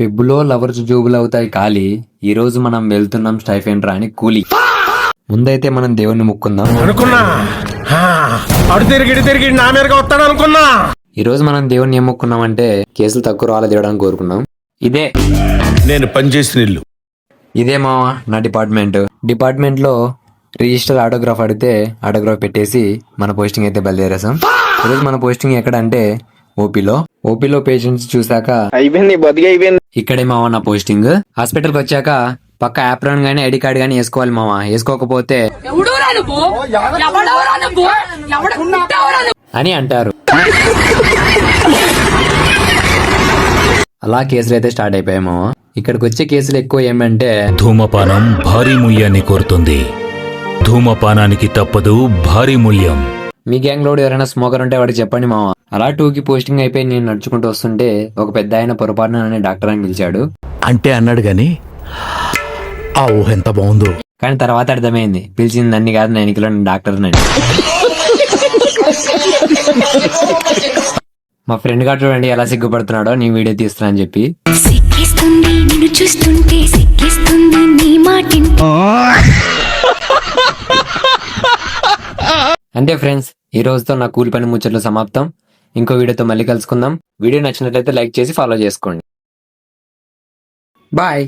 ఫెబ్బులో lovers జోబులు అవుతాయి ఖాళీ. ఈ రోజు మనం వెళ్తున్నాం స్టైఫెండ్ రా అని కూలి. ముందైతే మనం దేవుణ్ణి ముక్కుందాం అనుకున్నా. అడు తిరిగి నా మీదగా వస్తాడు అనుకున్నా. ఈ రోజు మనం దేవుణ్ణి ఏం మొక్కున్నామంటే కేసులు తక్కువ రావాలి దేవుడానికి కోరుకున్నాం. ఇదే నేను పనిచేసిన ఇల్లు. ఇదే మావా నా డిపార్ట్మెంట్ లో రిజిస్టర్ ఆటోగ్రాఫ్ అడిగితే ఆటోగ్రాఫ్ పెట్టేసి మన పోస్టింగ్ అయితే బయలుదేరేసాం. ఈరోజు మన పోస్టింగ్ ఎక్కడ అంటే ఓపీలో పేషెంట్స్ చూసాక అయిపోయింది. ఇక్కడే మావా నా పోస్టింగ్. హాస్పిటల్ కి వచ్చాక పక్క యాప్రాన్ గానీ ఐడి కార్డ్ గానీ వేసుకోవాలి మావా. వేసుకోకపోతే అని అంటారు. అలా కేసులు అయితే స్టార్ట్ అయిపోయాయి మావా. ఇక్కడికి వచ్చే కేసులు ఎక్కువ ఏమంటే ధూమపానం భారీ మూల్యాన్ని కోరుతుంది. ధూమపానానికి తప్పదు భారీ మూల్యం. మీ గ్యాంగ్ లో ఎవరైనా స్మోకర్ ఉంటే వాడికి చెప్పండి మావా. అలా 2కి పోస్టింగ్ అయిపోయి నేను నడుచుకుంటూ వస్తుంటే ఒక పెద్ద ఆయన పొరపాటున నన్ను డాక్టర్ అని పిలిచాడు. అంటే అన్నాడు గాని ఆ ఊహ ఎంత బాగుందో. కానీ తర్వాత అర్థమైంది పిలిచింది నన్ను కాదు, నేను ఇక్కడ డాక్టర్ నండి. మా ఫ్రెండ్ గారు చూడండి ఎలా సిగ్గుపడుతున్నాడో నీ వీడియో తీస్తున్నా అని చెప్పి. అంతే ఫ్రెండ్స్, ఈ రోజుతో నా కూలి పని ముచ్చట్లు సమాప్తం. ఇంకో వీడియోతో మళ్ళీ కలుసుకుందాం. వీడియో నచ్చినట్లయితే లైక్ చేసి ఫాలో చేసుకోండి. బాయ్.